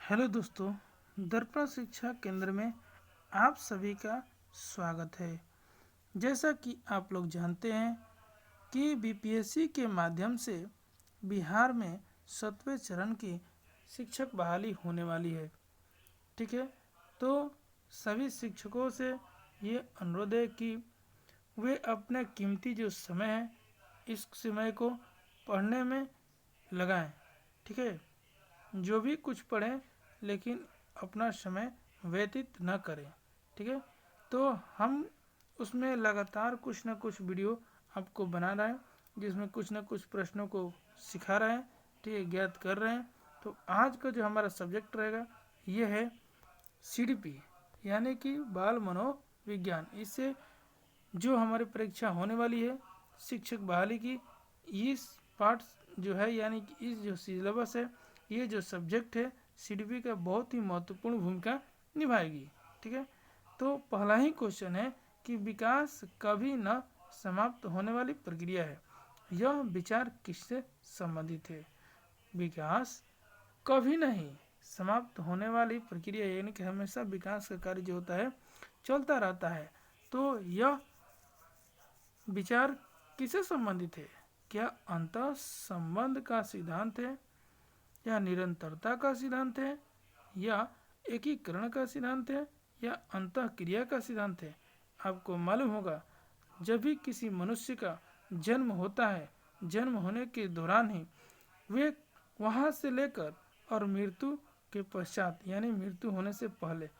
Hello दोस्तों, दर्पण शिक्षा केंद्र में आप सभी का स्वागत है। जैसा कि आप लोग जानते हैं कि बीपीएससी के माध्यम से बिहार में 7वें चरण की शिक्षक बहाली होने वाली है। ठीक है, तो सभी शिक्षकों से ये अनुरोध है कि वे अपना कीमती जो समय है इस समय को पढ़ने में लगाएं। ठीक है, जो भी कुछ पढ़ें लेकिन अपना समय व्यतीत न करें। ठीक है, तो हम उसमें लगातार कुछ ना कुछ वीडियो आपको बना रहे हैं जिसमें कुछ ना कुछ प्रश्नों को सिखा रहे हैं, ठीक है, ज्ञात कर रहे हैं। तो आज का जो हमारा सब्जेक्ट रहेगा ये है सीडीपी यानी कि बाल मनोविज्ञान। इससे जो हमारी परीक्षा होने वाली है शिक्षक बहाली की, इस पार्ट जो है यानी कि इस जो सिलेबस है, ये जो सब्जेक्ट है सीडीपी का बहुत ही महत्वपूर्ण भूमिका निभाएगी। ठीक है, तो पहला ही क्वेश्चन है कि विकास कभी न समाप्त होने वाली प्रक्रिया है। यह विचार किससे संबंधित है? विकास कभी नहीं समाप्त होने वाली प्रक्रिया यानी कि हमेशा विकास का कार्य जो होता है चलता रहता है। तो यह विचार किससे संबंधित है? क्या अंतः संबंध का सिद्धांत है, या निरंतरता का सिद्धांत है, या एकीकरण का सिद्धांत है, या अंतः क्रिया का सिद्धांत है? आपको मालूम होगा जब भी किसी मनुष्य का जन्म होता है, जन्म होने के दौरान ही वे वहाँ से लेकर और मृत्यु के पश्चात यानी मृत्यु होने से पहले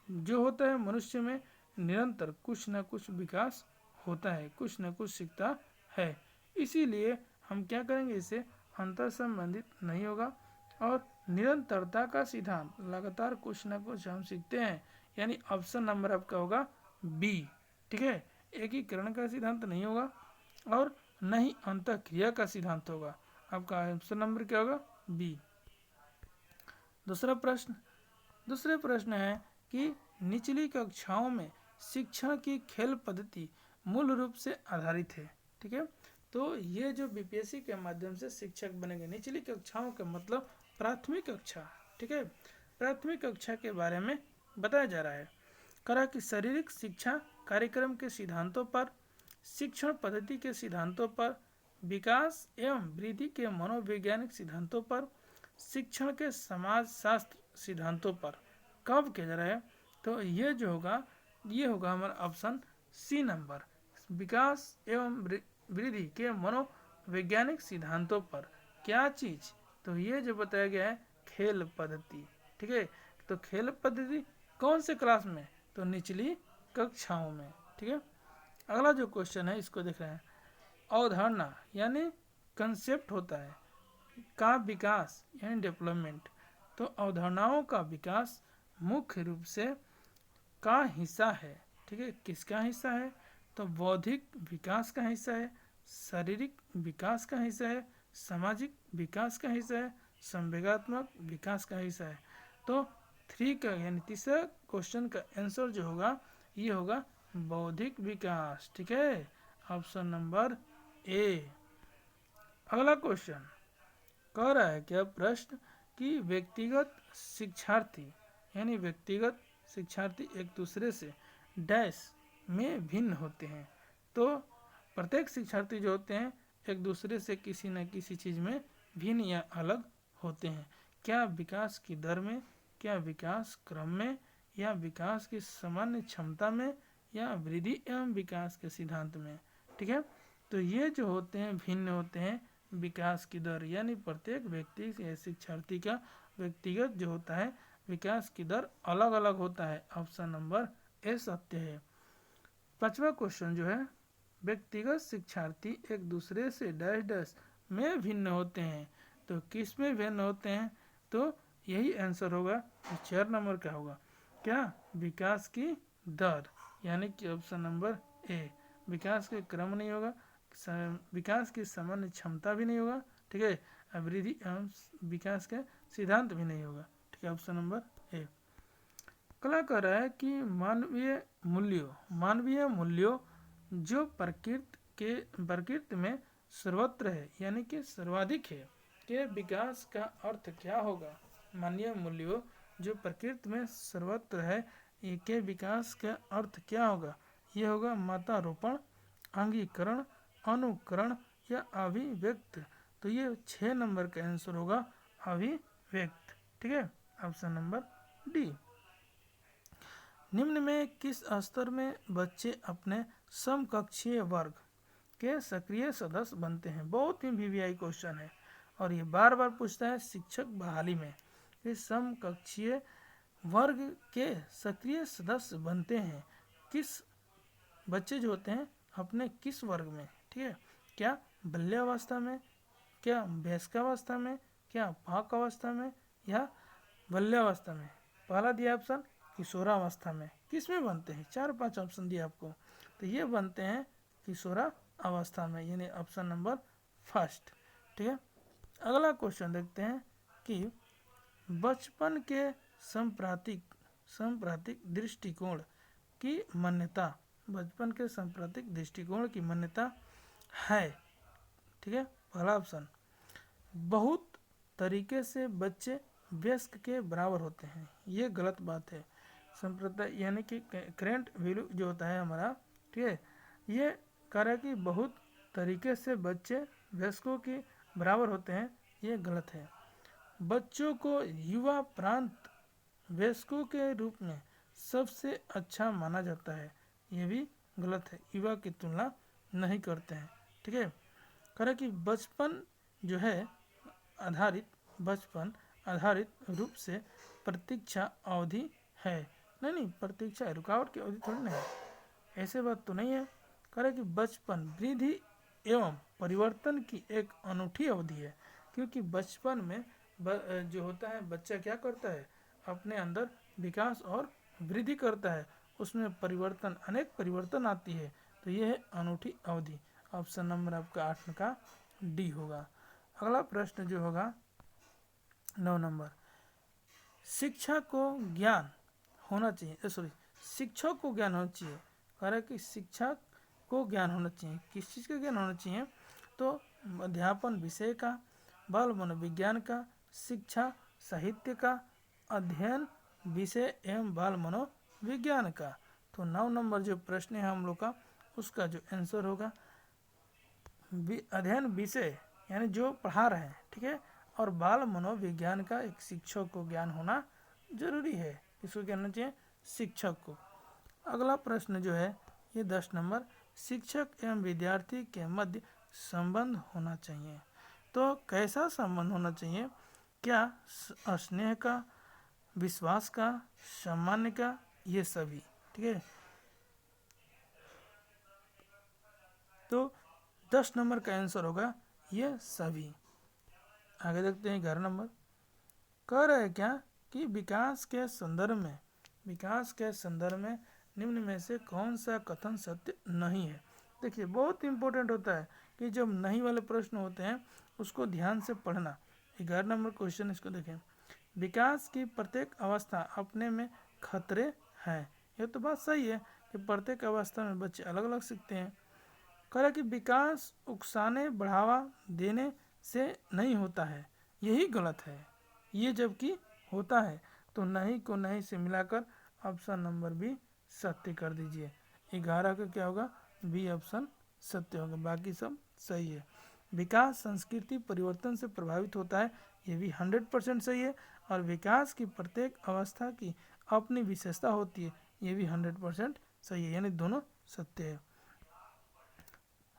जो होता है मनुष्य में निरंतर कुछ न कुछ विकास होता है, कुछ न कुछ सीखता है। इसीलिए हम क्या करेंगे, इसे अंतर संबंधित नहीं होगा। और निरंतरता का सिद्धांत, लगातार कुछ न कुछ हम सीखते हैं, यानी ऑप्शन नंबर आपका होगा बी। ठीक है, एकीकरण का सिद्धांत नहीं होगा और न ही अंतः क्रिया का सिद्धांत होगा। आपका ऑप्शन नंबर क्या होगा? बी। दूसरे प्रश्न है कि निचली कक्षाओं में शिक्षण की खेल पद्धति मूल रूप से आधारित है। ठीक है, तो ये जो बीपीएससी के माध्यम से शिक्षक बनेंगे, निचली कक्षाओं का मतलब प्राथमिक कक्षा। ठीक है, प्राथमिक कक्षा के बारे में बताया जा रहा है। करा कि शारीरिक शिक्षा कार्यक्रम के सिद्धांतों पर, शिक्षण पद्धति के सिद्धांतों पर, विकास एवं वृद्धि के मनोवैज्ञानिक सिद्धांतों पर, शिक्षण के समाज शास्त्र सिद्धांतों पर कब किया जा रहा है? तो ये जो होगा ये होगा हमारा ऑप्शन सी नंबर, विकास एवं वृद्धि के मनोवैज्ञानिक सिद्धांतों पर। क्या चीज? तो ये जो बताया गया है खेल पद्धति। ठीक है, तो खेल पद्धति कौन से क्लास में? तो निचली कक्षाओं में। ठीक है, अगला जो क्वेश्चन है इसको देख रहे हैं। अवधारणा यानी कंसेप्ट होता है का विकास यानी डेवलपमेंट। तो अवधारणाओं का विकास मुख्य रूप से का हिस्सा है। ठीक है, किसका हिस्सा है? तो बौद्धिक विकास का हिस्सा है, शारीरिक विकास का हिस्सा है, सामाजिक विकास का हिस्सा है, संवेगात्मक विकास का हिस्सा है। तो थ्री का यानी तीसरा क्वेश्चन का आंसर जो होगा ये होगा बौद्धिक विकास। ठीक है, ऑप्शन नंबर ए। अगला क्वेश्चन कह रहा है क्या प्रश्न कि व्यक्तिगत शिक्षार्थी यानी व्यक्तिगत शिक्षार्थी एक दूसरे से डैश में भिन्न होते हैं। तो प्रत्येक शिक्षार्थी जो होते हैं एक दूसरे से किसी न किसी चीज़ में भिन्न या अलग होते हैं। क्या विकास की दर में, क्या विकास क्रम में, या विकास की सामान्य क्षमता में, या वृद्धि एवं विकास के सिद्धांत में? ठीक है, तो ये जो होते हैं भिन्न होते हैं विकास की दर, यानी प्रत्येक व्यक्ति या शिक्षार्थी का व्यक्तिगत जो होता है विकास की दर अलग अलग होता है। ऑप्शन नंबर ए सत्य है। पांचवा क्वेश्चन जो है व्यक्तिगत शिक्षार्थी एक दूसरे से डैश डैश में भिन्न होते हैं। तो किस में भिन्न होते हैं? तो यही आंसर होगा, 4 नंबर का होगा। क्या? विकास की दर, यानी कि ऑप्शन नंबर ए। विकास के क्रम नहीं होगा, विकास की सामान्य क्षमता भी नहीं होगा। ठीक है, वृद्धि एवं विकास के सिद्धांत भी नहीं होगा। ठीक है, ऑप्शन नंबर ए। कला कह रहा है कि मानवीय मूल्यों जो प्रकृति में सर्वत्र है यानी कि सर्वाधिक है, के विकास का अर्थ क्या होगा? मानवीय मूल्यों जो प्रकृति में सर्वत्र है के विकास का अर्थ क्या होगा? ये होगा मतारोपण, अंगीकरण, अनुकरण या अभिव्यक्त। तो ये 6 नंबर का आंसर होगा अभिव्यक्त। ठीक है, ऑप्शन नंबर डी। निम्न में किस स्तर में बच्चे अपने समकक्षीय वर्ग के सक्रिय सदस्य बनते हैं? बहुत ही वीवीआई क्वेश्चन है और ये बार बार पूछता है शिक्षक बहाली में कि समकक्षीय वर्ग के सक्रिय सदस्य बनते हैं किस बच्चे जो होते हैं अपने किस वर्ग में? ठीक है, क्या बाल्यावस्था में, क्या वयस्कावस्था में, क्या पाकावस्था में या बाल्यावस्था में? पहला दिया ऑप्शन किशोरावस्था में। किस में बनते हैं? 4-5 ऑप्शन दिया आपको, तो ये बनते हैं किशोरा अवस्था में, यानी ऑप्शन नंबर फर्स्ट। ठीक है, अगला क्वेश्चन देखते हैं कि बचपन के सांप्रतिक दृष्टिकोण की मान्यता, बचपन के सांप्रतिक दृष्टिकोण की मान्यता है। ठीक है, पहला ऑप्शन बहुत तरीके से बच्चे वयस्क के बराबर होते हैं, ये गलत बात है। संप्रदाय यानी कि करेंट वैल्यू जो होता है हमारा, ठीक है, ये कह रहा है कि बहुत तरीके से बच्चे वयस्कों के बराबर होते हैं, ये गलत है। बच्चों को युवा प्रांत वयस्कों के रूप में सबसे अच्छा माना जाता है, ये भी गलत है, युवा की तुलना नहीं करते हैं। ठीक है, कह रहा है कि बचपन जो है बचपन आधारित रूप से प्रतीक्षा अवधि है। नहीं, प्रतीक्षा रुकावट की अवधि थोड़ी ना है, ऐसे बात तो नहीं है। कह रहे कि बचपन वृद्धि एवं परिवर्तन की एक अनूठी अवधि है, क्योंकि बचपन में जो होता है बच्चा क्या करता है, अपने अंदर विकास और वृद्धि करता है, उसमें परिवर्तन, अनेक परिवर्तन आती है, तो यह है अनूठी अवधि। ऑप्शन नंबर आपका 8 का डी होगा। अगला प्रश्न जो होगा 9 नंबर, शिक्षा को ज्ञान होना चाहिए, शिक्षक को ज्ञान होना चाहिए। कह रहा है कि शिक्षक को ज्ञान होना चाहिए, किस चीज़ का ज्ञान होना चाहिए? तो अध्यापन विषय का, बाल मनोविज्ञान का, शिक्षा साहित्य का, अध्ययन विषय एवं बाल मनोविज्ञान का। तो 9 नंबर जो प्रश्न है हम लोग का, उसका जो आंसर होगा अध्ययन विषय यानी जो पढ़ा रहे हैं, ठीक है, और बाल मनोविज्ञान का एक शिक्षक को ज्ञान होना जरूरी है। किसको ज्ञान होना चाहिए? शिक्षक को। अगला प्रश्न जो है ये 10 नंबर, शिक्षक एवं विद्यार्थी के मध्य संबंध होना चाहिए। तो कैसा संबंध होना चाहिए? क्या स्नेह का, विश्वास का, सामान्य का, ये सभी। ठीक है, तो 10 नंबर का आंसर होगा ये सभी। आगे देखते हैं 11 नंबर, कह रहे हैं क्या कि विकास के संदर्भ में निम्न में से कौन सा कथन सत्य नहीं है? देखिए बहुत इंपॉर्टेंट होता है कि जब नहीं वाले प्रश्न होते हैं उसको ध्यान से पढ़ना। 11 नंबर क्वेश्चन इसको देखें, विकास की प्रत्येक अवस्था अपने में खतरे हैं। ये तो बात सही है कि प्रत्येक अवस्था में बच्चे अलग अलग सीखते हैं। कह रहा कि विकास उकसाने बढ़ावा देने से नहीं होता है, यही गलत है। ये जबकि होता है तो नहीं को नहीं से मिलाकर ऑप्शन नंबर बी सत्य कर दीजिए। 11 का क्या होगा? बी ऑप्शन सत्य होगा, बाकी सब सही है। विकास संस्कृति परिवर्तन से प्रभावित होता है, ये भी 100% सही है। और विकास की प्रत्येक अवस्था की अपनी विशेषता होती है, ये भी 100% सही है, यानी दोनों सत्य है।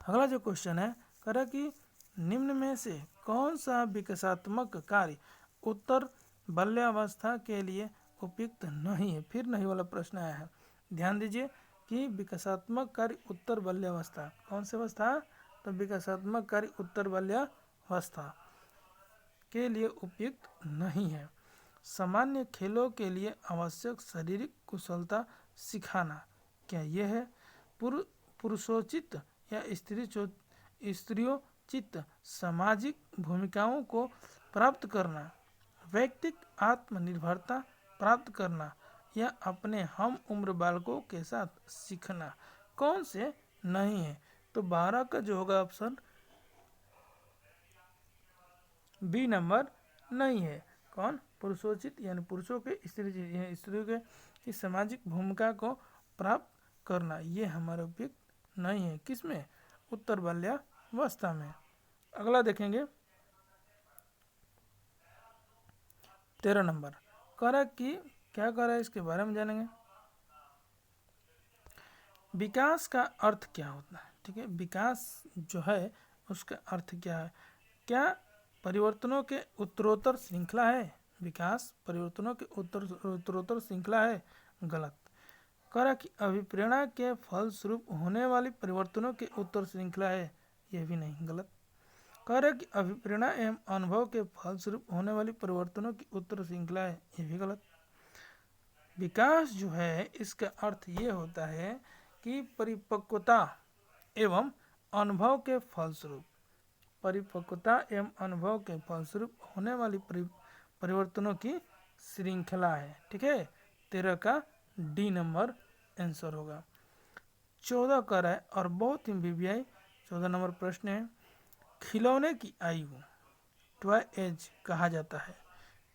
अगला जो क्वेश्चन है, कह रहा कि निम्न में से कौन सा विकासात्मक कार्य उत्तर बाल्यावस्था के लिए उपयुक्त नहीं है? फिर नहीं वाला प्रश्न आया है, ध्यान दीजिए कि विकासात्मक कार्य उत्तर बाल्यावस्था, कौन सी अवस्था? तो विकासात्मक कार्य उत्तर बाल्यावस्था के लिए उपयुक्त नहीं है। सामान्य खेलों के लिए आवश्यक शारीरिक कुशलता सिखाना, क्या यह है? पुरुषोचित या स्त्रियोचित सामाजिक भूमिकाओं को प्राप्त करना, व्यक्तिक आत्मनिर्भरता प्राप्त करना, या अपने हम उम्र बालकों के साथ सीखना, कौन से नहीं है? तो 12 का जो होगा ऑप्शन बी नंबर नहीं है। कौन? पुरुषोचित यानी पुरुषों के स्त्रियों के इस सामाजिक भूमिका को प्राप्त करना ये हमारा उपयुक्त नहीं है। किसमें? उत्तर बाल्यावस्था में। अगला देखेंगे 13 नंबर। कह रहा है कि क्या कह रहा है इसके बारे में जानेंगे। विकास का अर्थ क्या होता है? ठीक है, विकास जो है उसका अर्थ क्या है? क्या परिवर्तनों के उत्तरोत्तर श्रृंखला है? विकास परिवर्तनों के उत्तरोत्तर श्रृंखला है? गलत। कह रहा कि अभिप्रेरणा के फलस्वरूप होने वाली परिवर्तनों के उत्तर श्रृंखला है? यह भी नहीं, गलत। कह रहा कि अभिप्रेरणा एवं अनुभव के फलस्वरूप होने वाली परिवर्तनों की उत्तर श्रृंखला है? यह भी गलत। विकास जो है इसका अर्थ ये होता है कि परिपक्वता एवं अनुभव के फलस्वरूप, परिपक्वता एवं अनुभव के फलस्वरूप होने वाली परिवर्तनों की श्रृंखला है। ठीक है, 13 का डी नंबर आंसर होगा। 14 कर है और बहुत ही वीवीआई 14 नंबर प्रश्न है। खिलौने की आयु टॉय एज कहा जाता है?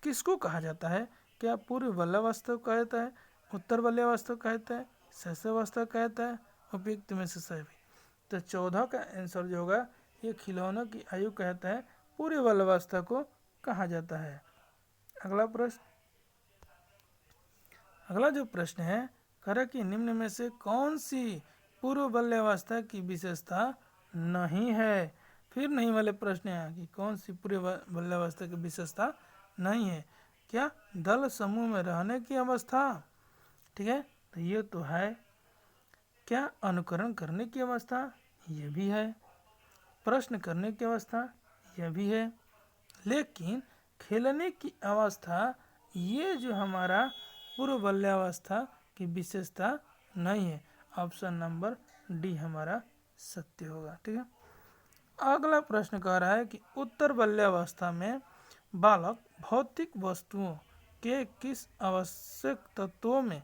किसको कहा जाता है? क्या पूर्व बाल्यावस्था को कहा जाता है, उत्तर बाल्यावस्था को कहा जाता है, शैशवावस्था कहा जाता है? उपयुक्त में से सभी। तो 14 का आंसर जो होगा ये खिलौनों की आयु कहता है, पूर्व बाल्यावस्था को कहा जाता है। अगला प्रश्न, अगला जो प्रश्न है कह रहा कि निम्न में से कौन सी पूर्व बाल्यावस्था की विशेषता नहीं है? फिर नहीं वाले प्रश्न है कि कौन सी पूर्व बाल्यावस्था की विशेषता नहीं है। क्या? दल समूह में रहने की अवस्था। ठीक है, तो ये तो है। क्या? अनुकरण करने की अवस्था, ये भी है। प्रश्न करने की अवस्था, यह भी है। लेकिन खेलने की अवस्था ये जो हमारा पूर्व बाल्यावस्था की विशेषता नहीं है। ऑप्शन नंबर डी हमारा सत्य होगा। ठीक है, अगला प्रश्न कह रहा है कि उत्तर बाल्यावस्था में बालक भौतिक वस्तुओं के किस आवश्यक तत्वों में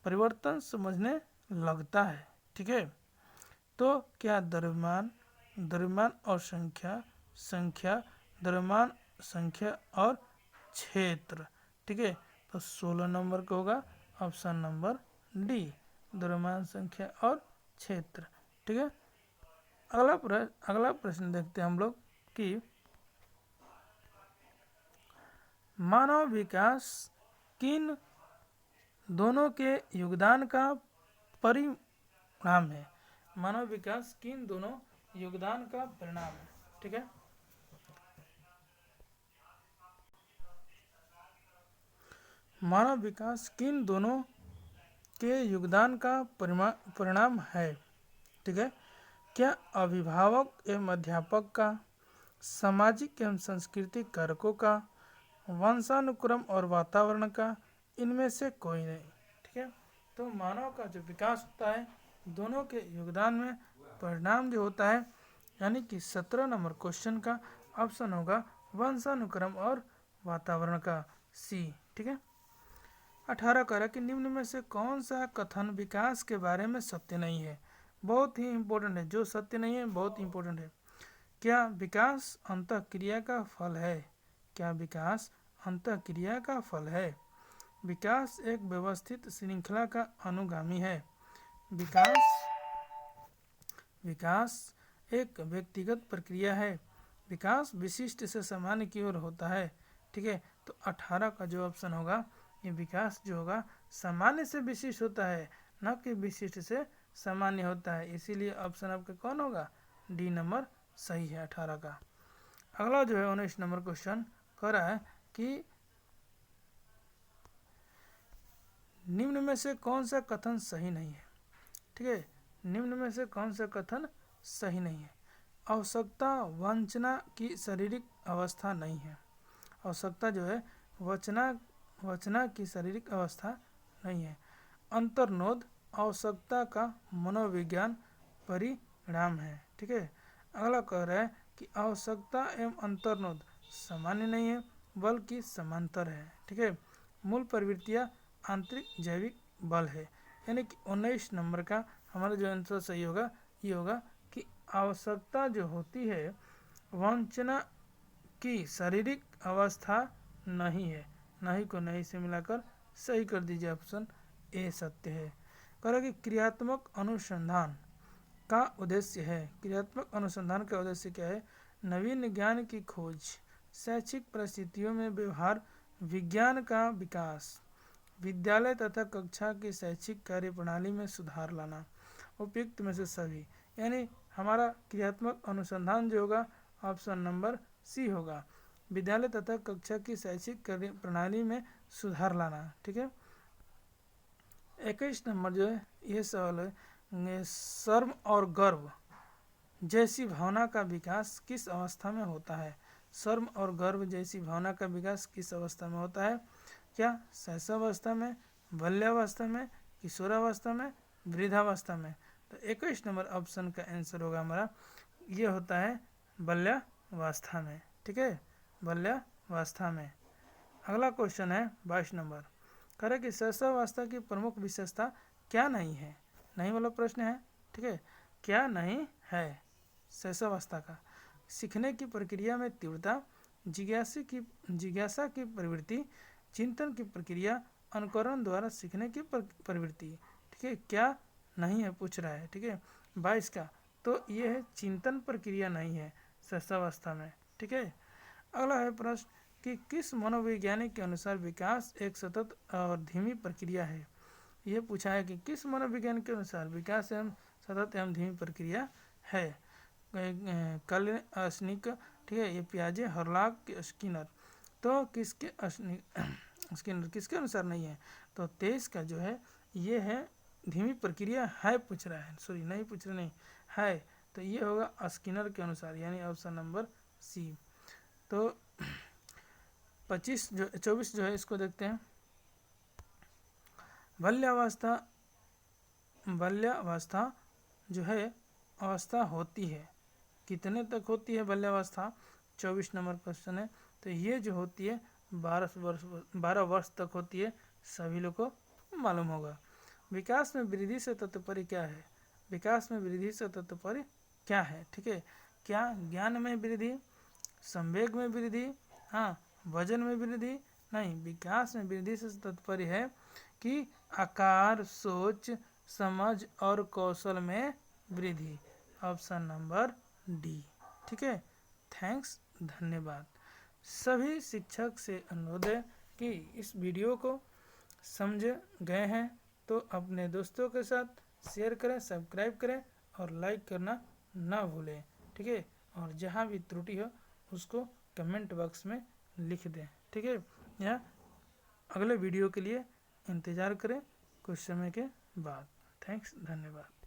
परिवर्तन समझने लगता है? ठीक है, तो क्या द्रव्यमान और संख्या, द्रव्यमान, संख्या और क्षेत्र। ठीक है, तो 16 नंबर का होगा ऑप्शन नंबर डी, द्रव्यमान, संख्या और क्षेत्र। ठीक है, अगला प्रश्न देखते हैं हम लोग कि मानव विकास किन दोनों के योगदान का परिणाम है? मानव विकास किन दोनों योगदान का परिणाम है? ठीक है, मानव विकास किन दोनों के योगदान का परिणाम है? ठीक है, क्या अभिभावक एवं अध्यापक का, सामाजिक एवं सांस्कृतिक कारकों का, वंशानुक्रम और वातावरण का, इनमें से कोई नहीं। ठीक है, तो मानव का जो विकास होता है दोनों के योगदान में परिणाम जो होता है, यानी कि 17 नंबर क्वेश्चन का ऑप्शन होगा वंशानुक्रम और वातावरण का, सी। ठीक है, 18 कह रहा कि निम्न में से कौन सा कथन विकास के बारे में सत्य नहीं है? बहुत ही इंपॉर्टेंट है, जो सत्य नहीं है बहुत इंपॉर्टेंट है। क्या विकास अंतःक्रिया का फल है? क्या विकास अंतःक्रिया का फल है? विकास एक व्यवस्थित श्रृंखला का अनुगामी है। विकास एक व्यक्तिगत प्रक्रिया है। विकास विशिष्ट से सामान्य की ओर होता है। ठीक है, तो 18 का जो ऑप्शन होगा ये विकास जो होगा सामान्य से विशिष्ट होता है, न कि विशिष्ट से सामान्य होता है। इसीलिए ऑप्शन आपका कौन होगा? डी नंबर सही है 18 का। अगला जो है 19 नंबर क्वेश्चन कह रहा है कि निम्न में से कौन सा कथन सही नहीं है? ठीक है, निम्न में से कौन सा कथन सही नहीं है? आवश्यकता वंचना की शारीरिक अवस्था नहीं है। आवश्यकता जो है वचना की शारीरिक अवस्था नहीं है। अंतर्नोद आवश्यकता का मनोविज्ञान परिणाम है। ठीक है, अगला कह रहा है कि आवश्यकता एवं अंतर्नोद सामान्य नहीं है बल्कि समांतर है। ठीक है, मूल प्रवृत्तियां आंतरिक जैविक बल है। यानी कि 19 नंबर का हमारा जो आंसर सही होगा ये होगा कि आवश्यकता जो होती है वंचना की शारीरिक अवस्था नहीं है। नहीं को नहीं से मिलाकर सही कर दीजिए, ऑप्शन ए सत्य है। कह रहा है कि क्रियात्मक अनुसंधान का उद्देश्य है। क्रियात्मक अनुसंधान का उद्देश्य क्या है? नवीन ज्ञान की खोज, शैक्षिक परिस्थितियों में व्यवहार विज्ञान का विकास, विद्यालय तथा कक्षा की शैक्षिक कार्य प्रणाली में सुधार लाना। उपयुक्त में से सभी, यानी हमारा क्रियात्मक अनुसंधान जो होगा ऑप्शन नंबर सी होगा, विद्यालय तथा कक्षा की शैक्षिक कार्य प्रणाली में सुधार लाना। ठीक है। 21 नंबर जो है ये सवाल है, शर्म और गर्व जैसी भावना का विकास किस अवस्था में होता है? शर्म और गर्व जैसी भावना का विकास किस अवस्था में होता है? क्या शैशवावस्था में, बाल्यावस्था में, किशोरावस्था में, वृद्धावस्था में? तो 21 नंबर ऑप्शन का आंसर होगा हमारा, ये होता है बाल्यावस्था में। ठीक है, बाल्यावस्था में। अगला क्वेश्चन है 22 नंबर, कह रहा है कि शैशवावस्था की प्रमुख विशेषता क्या नहीं है? नहीं वाला प्रश्न है। ठीक है, क्या नहीं है शैशवावस्था का? सीखने की प्रक्रिया में तीव्रता, जिज्ञासा की प्रवृत्ति, चिंतन की प्रक्रिया, अनुकरण द्वारा सीखने की प्रवृत्ति। ठीक है, क्या नहीं है पूछ रहा है। ठीक है, 22 का तो ये है चिंतन प्रक्रिया नहीं है शैशवावस्था में। ठीक है। अगला है प्रश्न कि किस मनोवैज्ञानिक के अनुसार विकास एक सतत और धीमी प्रक्रिया है? यह पूछा है कि किस मनोवैज्ञानिक के अनुसार विकास एवं सतत एवं धीमी प्रक्रिया है। कल अस्निक, ठीक है, ये पियाजे, हर्लॉक, स्किनर। तो किसके स्किनर किसके अनुसार नहीं है? तो 23 का जो है ये है धीमी प्रक्रिया है पूछ रहा है, सॉरी नहीं पूछ रहा, नहीं है, तो ये होगा स्किनर के अनुसार, यानी ऑप्शन नंबर सी। तो 24 जो है इसको देखते हैं। बाल्यावस्था जो है अवस्था होती है, कितने तक होती है बाल्यावस्था? 24 नंबर क्वेश्चन है। तो ये जो होती है 12 वर्ष तक होती है, सभी लोग को मालूम होगा। विकास में वृद्धि से तात्पर्य क्या है? विकास में वृद्धि से तात्पर्य क्या है? ठीक है, क्या ज्ञान में वृद्धि, संवेग में वृद्धि, हाँ वजन में वृद्धि? नहीं, विकास में वृद्धि से तात्पर्य है कि आकार, सोच, समझ और कौशल में वृद्धि। Option number D. ठीक है, थैंक्स, धन्यवाद। सभी शिक्षक से अनुरोध है कि इस वीडियो को समझ गए हैं तो अपने दोस्तों के साथ शेयर करें, सब्सक्राइब करें और लाइक करना ना भूलें। ठीक है, और जहाँ भी त्रुटि हो उसको कमेंट बॉक्स में लिख दें। ठीक है, या अगले वीडियो के लिए इंतज़ार करें कुछ समय के बाद। थैंक्स, धन्यवाद।